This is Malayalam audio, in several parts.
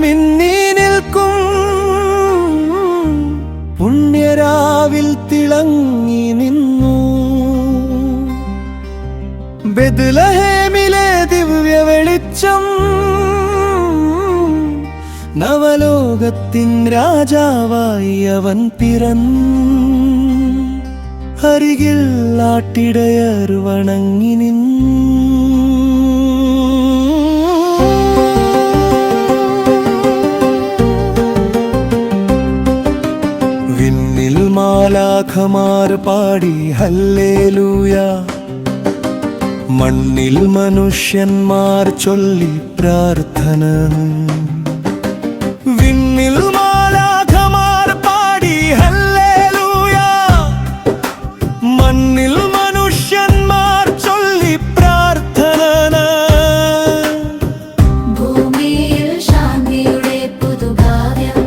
മിന്നി നിൽക്കും പുണ്യരാവിൽ തിളങ്ങി നിന്നു. ബെത്ലഹേമിലെ ദിവ്യ വെളിച്ചം നവലോകത്തിൻ രാജാവായി അവൻ പിറന്നു. അരികിൽ ആട്ടിടയർ വണങ്ങി നിന്നു. വിണ്ണിൽ മാലാഖമാർ പാടി ഹല്ലേലൂയ, മണ്ണിൽ മനുഷ്യന്മാർ ചൊല്ലി പ്രാർത്ഥന. വിണ്ണിൽ മാലാഖമാർ പാടി ഹല്ലേലൂയ, മണ്ണിൽ മനുഷ്യന്മാർ ചൊല്ലി പ്രാർത്ഥന. ഭൂമിയിൽ ശാന്തിയുടെ പുതുകാവ്യം,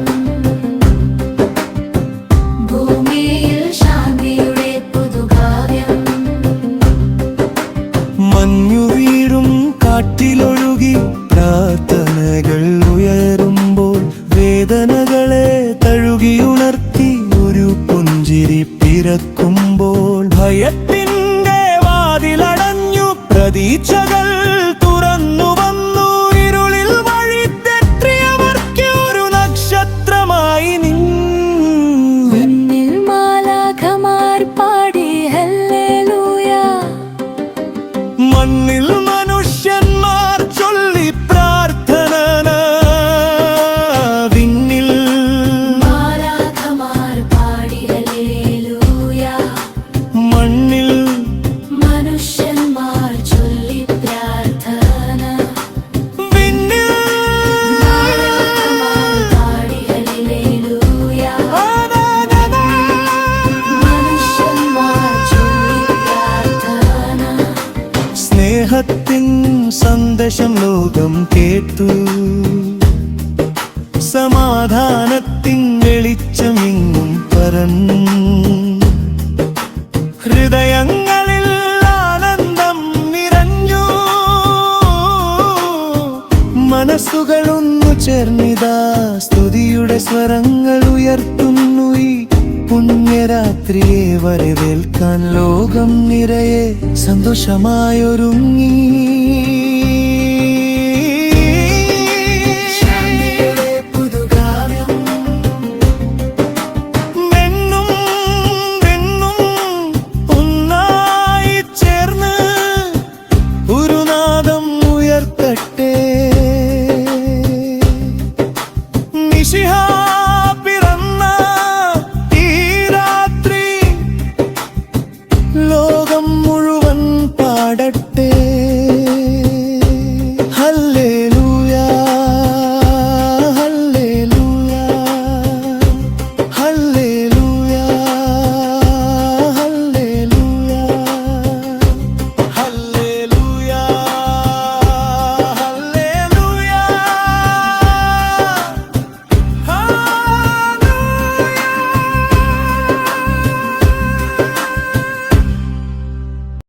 ഭൂമിയിൽ ശാന്തിയുടെ പുതുകാവ്യം. മഞ്ഞു വീഴും കാറ്റിലൊഴുകി പ്രാർത്ഥനകൾ ഉയരുമ്പോൾ വേദനകളെ തഴുകിയുണർത്തി ഒരു പുഞ്ചിരി പിറക്കുമ്പോൾ ഭയത്തിന്റെ വാതിലടഞ്ഞു പ്രതീക്ഷകൾ തുറന്നു വന്നു. ഇരുളിൽ വഴി തെറ്റിയവർക്ക് ഒരു നക്ഷത്രമായി വിണ്ണിൽ മാലാഖമാർ പാടി ഹല്ലേലൂയ, മണ്ണിൽ മനുഷ്യന്മാർ ചൊല്ലി പ്രാർത്ഥന. വിണ്ണിൽ മാലാഖമാർ പാടി ഹല്ലേലൂയ, മണ്ണിൽ മനുഷ്യന്മാർ ചൊല്ലി പ്രാർത്ഥന. വിണ്ണിൽ മാലാഖമാർ പാടി ഹല്ലേലൂയ, മനുഷ്യന്മാർ ചൊല്ലി പ്രാർത്ഥന. സ്നേഹത്തിൻ സന്ദേശം ലോകം കേട്ടു, സമാധാനത്തിൻ വെളിച്ചമെങ്ങും പരന്നു. ഹൃദയങ്ങളിൽ ആനന്ദം നിറഞ്ഞു, മനസ്സുകളൊന്നു ചേർന്നിതാ സ്തുതിയുടെ സ്വരങ്ങൾ ഉയർത്തുന്നു. ഈ പുണ്യരാത്രിയെ വരവേൽക്കാൻ ലോകം നിറയെ സന്തോഷമായൊരുങ്ങി.